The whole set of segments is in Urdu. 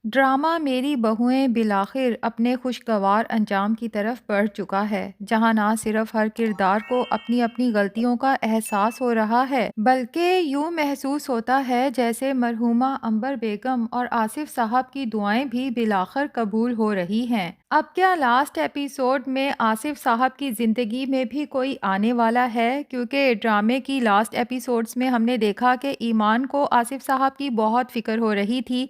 ڈرامہ میری بہوئیں بالآخر اپنے خوشگوار انجام کی طرف بڑھ چکا ہے، جہاں نہ صرف ہر کردار کو اپنی اپنی غلطیوں کا احساس ہو رہا ہے، بلکہ یوں محسوس ہوتا ہے جیسے مرحومہ عنبر بیگم اور آصف صاحب کی دعائیں بھی بالآخر قبول ہو رہی ہیں۔ اب کیا لاسٹ ایپیسوڈ میں آصف صاحب کی زندگی میں بھی کوئی آنے والا ہے؟ کیونکہ ڈرامے کی لاسٹ ایپیسوڈز میں ہم نے دیکھا کہ ایمان کو آصف صاحب کی بہت فکر ہو رہی تھی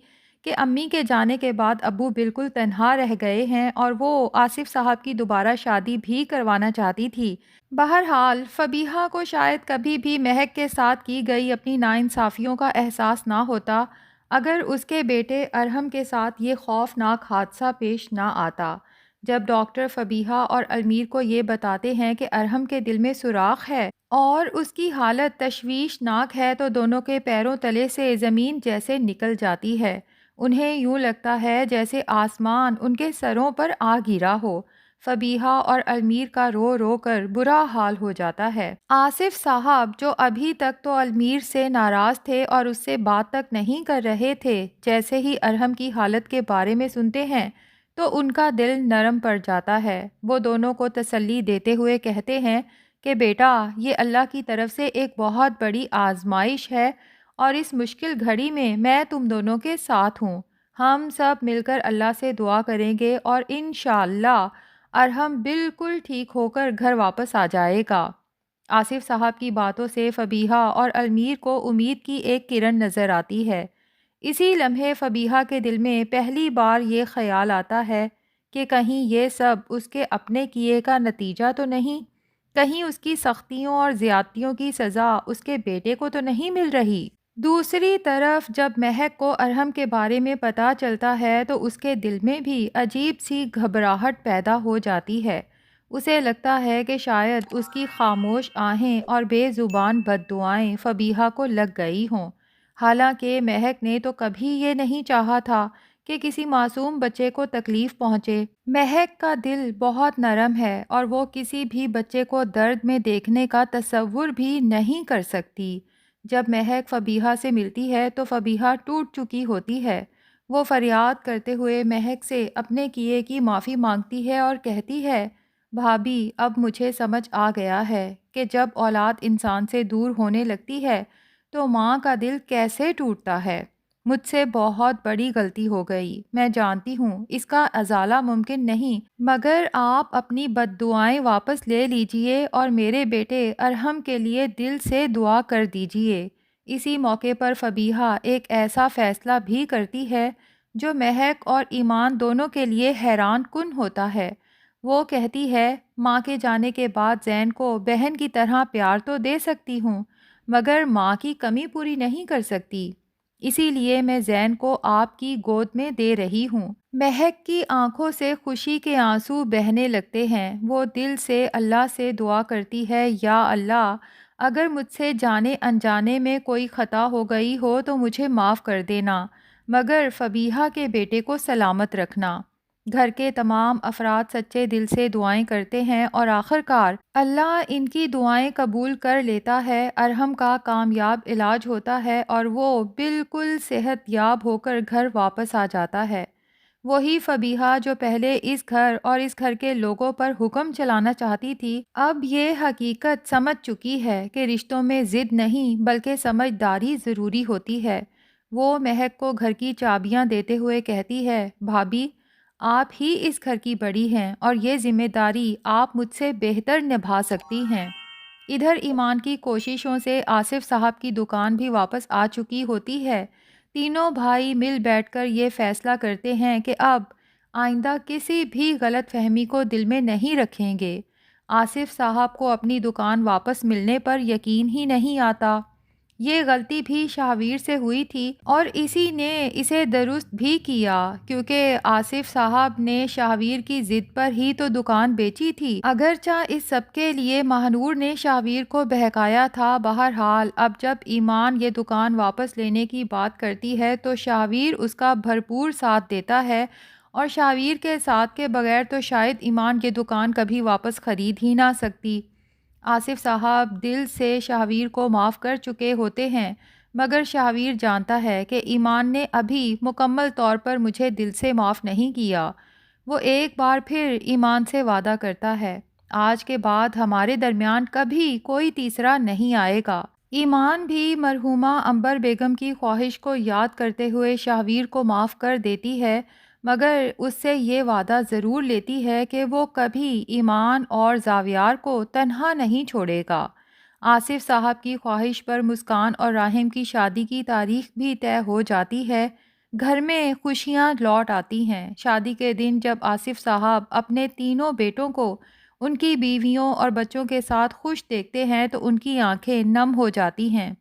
کہ امی کے جانے کے بعد ابو بالکل تنہا رہ گئے ہیں، اور وہ آصف صاحب کی دوبارہ شادی بھی کروانا چاہتی تھی۔ بہرحال فبیہہ کو شاید کبھی بھی مہک کے ساتھ کی گئی اپنی ناانصافیوں کا احساس نہ ہوتا اگر اس کے بیٹے ارحم کے ساتھ یہ خوفناک حادثہ پیش نہ آتا۔ جب ڈاکٹر فبیہہ اور المیر کو یہ بتاتے ہیں کہ ارحم کے دل میں سوراخ ہے اور اس کی حالت تشویشناک ہے، تو دونوں کے پیروں تلے سے زمین جیسے نکل جاتی ہے۔ انہیں یوں لگتا ہے جیسے آسمان ان کے سروں پر آ گرا ہو۔ فبیہہ اور المیر کا رو رو کر برا حال ہو جاتا ہے۔ آصف صاحب جو ابھی تک تو المیر سے ناراض تھے اور اس سے بات تک نہیں کر رہے تھے، جیسے ہی ارحم کی حالت کے بارے میں سنتے ہیں تو ان کا دل نرم پڑ جاتا ہے۔ وہ دونوں کو تسلی دیتے ہوئے کہتے ہیں کہ بیٹا، یہ اللہ کی طرف سے ایک بہت بڑی آزمائش ہے، اور اس مشکل گھڑی میں تم دونوں کے ساتھ ہوں۔ ہم سب مل کر اللہ سے دعا کریں گے اور انشاءاللہ ارحم بالکل ٹھیک ہو کر گھر واپس آ جائے گا۔ آصف صاحب کی باتوں سے فبیہہ اور المیر کو امید کی ایک کرن نظر آتی ہے۔ اسی لمحے فبیہہ کے دل میں پہلی بار یہ خیال آتا ہے کہ کہیں یہ سب اس کے اپنے کیے کا نتیجہ تو نہیں، کہیں اس کی سختیوں اور زیادتیوں کی سزا اس کے بیٹے کو تو نہیں مل رہی۔ دوسری طرف جب مہک کو ارحم کے بارے میں پتہ چلتا ہے تو اس کے دل میں بھی عجیب سی گھبراہٹ پیدا ہو جاتی ہے۔ اسے لگتا ہے کہ شاید اس کی خاموش آہیں اور بے زبان بددعائیں فبیہہ کو لگ گئی ہوں۔ حالانکہ مہک نے تو کبھی یہ نہیں چاہا تھا کہ کسی معصوم بچے کو تکلیف پہنچے۔ مہک کا دل بہت نرم ہے اور وہ کسی بھی بچے کو درد میں دیکھنے کا تصور بھی نہیں کر سکتی۔ جب مہک فبیہہ سے ملتی ہے تو فبیہہ ٹوٹ چکی ہوتی ہے۔ وہ فریاد کرتے ہوئے مہک سے اپنے کیے کی معافی مانگتی ہے اور کہتی ہے، بھابی، اب مجھے سمجھ آ گیا ہے کہ جب اولاد انسان سے دور ہونے لگتی ہے تو ماں کا دل کیسے ٹوٹتا ہے۔ مجھ سے بہت بڑی غلطی ہو گئی، میں جانتی ہوں اس کا ازالہ ممکن نہیں، مگر آپ اپنی بددعائیں واپس لے لیجئے اور میرے بیٹے ارحم کے لیے دل سے دعا کر دیجئے۔ اسی موقع پر فبیہہ ایک ایسا فیصلہ بھی کرتی ہے جو مہک اور ایمان دونوں کے لیے حیران کن ہوتا ہے۔ وہ کہتی ہے، ماں کے جانے کے بعد زین کو بہن کی طرح پیار تو دے سکتی ہوں، مگر ماں کی کمی پوری نہیں کر سکتی، اسی لیے میں زین کو آپ کی گود میں دے رہی ہوں۔ مہک کی آنکھوں سے خوشی کے آنسو بہنے لگتے ہیں۔ وہ دل سے اللہ سے دعا کرتی ہے، یا اللہ، اگر مجھ سے جانے انجانے میں کوئی خطا ہو گئی ہو تو مجھے معاف کر دینا، مگر فبیہہ کے بیٹے کو سلامت رکھنا۔ گھر کے تمام افراد سچے دل سے دعائیں کرتے ہیں اور آخرکار اللہ ان کی دعائیں قبول کر لیتا ہے۔ ارحم کا کامیاب علاج ہوتا ہے اور وہ بالکل صحت یاب ہو کر گھر واپس آ جاتا ہے۔ وہی فبیہہ جو پہلے اس گھر اور اس گھر کے لوگوں پر حکم چلانا چاہتی تھی، اب یہ حقیقت سمجھ چکی ہے کہ رشتوں میں ضد نہیں بلکہ سمجھداری ضروری ہوتی ہے۔ وہ مہک کو گھر کی چابیاں دیتے ہوئے کہتی ہے، بھابی، آپ ہی اس گھر کی بڑی ہیں اور یہ ذمہ داری آپ مجھ سے بہتر نبھا سکتی ہیں۔ ادھر ایمان کی کوششوں سے آصف صاحب کی دکان بھی واپس آ چکی ہوتی ہے۔ تینوں بھائی مل بیٹھ کر یہ فیصلہ کرتے ہیں کہ اب آئندہ کسی بھی غلط فہمی کو دل میں نہیں رکھیں گے۔ آصف صاحب کو اپنی دکان واپس ملنے پر یقین ہی نہیں آتا۔ یہ غلطی بھی شاہویر سے ہوئی تھی اور اسی نے اسے درست بھی کیا، کیونکہ آصف صاحب نے شاہویر کی ضد پر ہی تو دکان بیچی تھی، اگرچہ اس سب کے لیے ماہنور نے شاہویر کو بہکایا تھا۔ بہرحال اب جب ایمان یہ دکان واپس لینے کی بات کرتی ہے تو شاہویر اس کا بھرپور ساتھ دیتا ہے، اور شاہویر کے ساتھ کے بغیر تو شاید ایمان یہ دکان کبھی واپس خرید ہی نہ سکتی۔ آصف صاحب دل سے شاہویر کو معاف کر چکے ہوتے ہیں، مگر شاہویر جانتا ہے کہ ایمان نے ابھی مکمل طور پر مجھے دل سے معاف نہیں کیا۔ وہ ایک بار پھر ایمان سے وعدہ کرتا ہے، آج کے بعد ہمارے درمیان کبھی کوئی تیسرا نہیں آئے گا۔ ایمان بھی مرحومہ عنبر بیگم کی خواہش کو یاد کرتے ہوئے شاہویر کو معاف کر دیتی ہے، مگر اس سے یہ وعدہ ضرور لیتی ہے کہ وہ کبھی ایمان اور زاویار کو تنہا نہیں چھوڑے گا۔ آصف صاحب کی خواہش پر مسکان اور راحم کی شادی کی تاریخ بھی طے ہو جاتی ہے۔ گھر میں خوشیاں لوٹ آتی ہیں۔ شادی کے دن جب آصف صاحب اپنے تینوں بیٹوں کو ان کی بیویوں اور بچوں کے ساتھ خوش دیکھتے ہیں تو ان کی آنکھیں نم ہو جاتی ہیں۔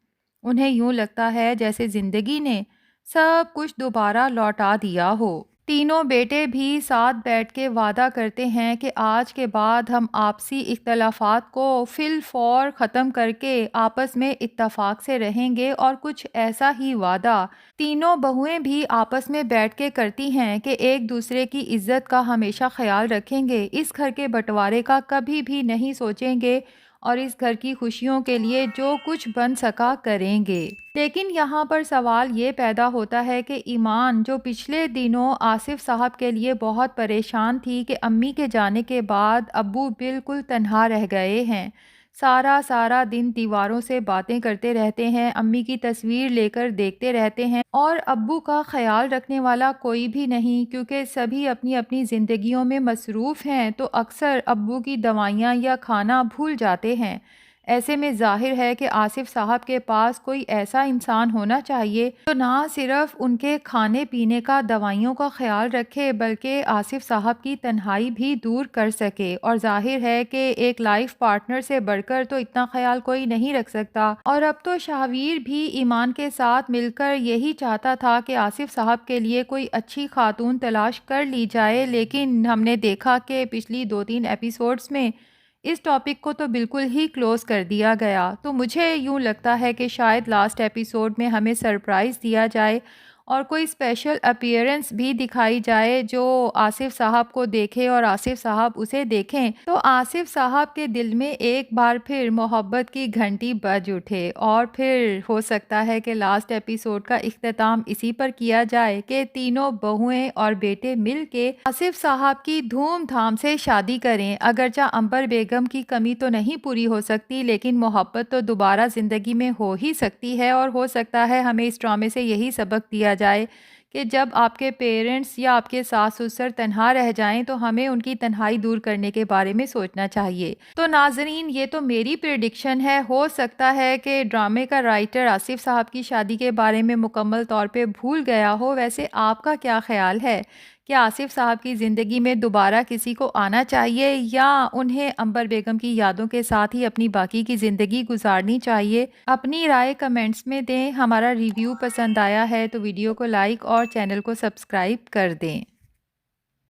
انہیں یوں لگتا ہے جیسے زندگی نے سب کچھ دوبارہ لوٹا دیا ہو۔ تینوں بیٹے بھی ساتھ بیٹھ کے وعدہ کرتے ہیں کہ آج کے بعد ہم آپسی اختلافات کو فی الفور ختم کر کے آپس میں اتفاق سے رہیں گے، اور کچھ ایسا ہی وعدہ تینوں بہویں بھی آپس میں بیٹھ کے کرتی ہیں کہ ایک دوسرے کی عزت کا ہمیشہ خیال رکھیں گے، اس گھر کے بٹوارے کا کبھی بھی نہیں سوچیں گے، اور اس گھر کی خوشیوں کے لیے جو کچھ بن سکا کریں گے۔ لیکن یہاں پر سوال یہ پیدا ہوتا ہے کہ ایمان جو پچھلے دنوں آصف صاحب کے لیے بہت پریشان تھی کہ امی کے جانے کے بعد ابو بالکل تنہا رہ گئے ہیں، سارا دن دیواروں سے باتیں کرتے رہتے ہیں، امی کی تصویر لے کر دیکھتے رہتے ہیں، اور ابو کا خیال رکھنے والا کوئی بھی نہیں کیونکہ سبھی اپنی اپنی زندگیوں میں مصروف ہیں، تو اکثر ابو کی دوائیاں یا کھانا بھول جاتے ہیں۔ ایسے میں ظاہر ہے کہ آصف صاحب کے پاس کوئی ایسا انسان ہونا چاہیے جو نہ صرف ان کے کھانے پینے کا، دوائیوں کا خیال رکھے بلکہ آصف صاحب کی تنہائی بھی دور کر سکے، اور ظاہر ہے کہ ایک لائف پارٹنر سے بڑھ کر تو اتنا خیال کوئی نہیں رکھ سکتا۔ اور اب تو شاہویر بھی ایمان کے ساتھ مل کر یہی چاہتا تھا کہ آصف صاحب کے لیے کوئی اچھی خاتون تلاش کر لی جائے، لیکن ہم نے دیکھا کہ پچھلی 2-3 ایپیسوڈز میں اس ٹاپک کو تو بالکل ہی کلوز کر دیا گیا۔ تو مجھے یوں لگتا ہے کہ شاید لاسٹ ایپیسوڈ میں ہمیں سرپرائز دیا جائے اور کوئی اسپیشل اپیئرنس بھی دکھائی جائے جو آصف صاحب کو دیکھے اور آصف صاحب اسے دیکھیں، تو آصف صاحب کے دل میں ایک بار پھر محبت کی گھنٹی بج اٹھے، اور پھر ہو سکتا ہے کہ لاسٹ ایپیسوڈ کا اختتام اسی پر کیا جائے کہ تینوں بہویں اور بیٹے مل کے آصف صاحب کی دھوم دھام سے شادی کریں۔ اگرچہ عنبر بیگم کی کمی تو نہیں پوری ہو سکتی، لیکن محبت تو دوبارہ زندگی میں ہو ہی سکتی ہے، اور ہو سکتا ہے ہمیں اس ڈرامے سے یہی سبق دیا جائے کہ جب آپ کے پیرنٹس یا آپ کے ساس سسر تنہا رہ جائیں تو ہمیں ان کی تنہائی دور کرنے کے بارے میں سوچنا چاہیے۔ تو ناظرین، یہ تو میری پریڈکشن ہے، ہو سکتا ہے کہ ڈرامے کا رائٹر آصف صاحب کی شادی کے بارے میں مکمل طور پہ بھول گیا ہو۔ ویسے آپ کا کیا خیال ہے؟ کیا آصف صاحب کی زندگی میں دوبارہ کسی کو آنا چاہیے، یا انہیں عنبر بیگم کی یادوں کے ساتھ ہی اپنی باقی کی زندگی گزارنی چاہیے؟ اپنی رائے کمنٹس میں دیں۔ ہمارا ریویو پسند آیا ہے تو ویڈیو کو لائک اور چینل کو سبسکرائب کر دیں۔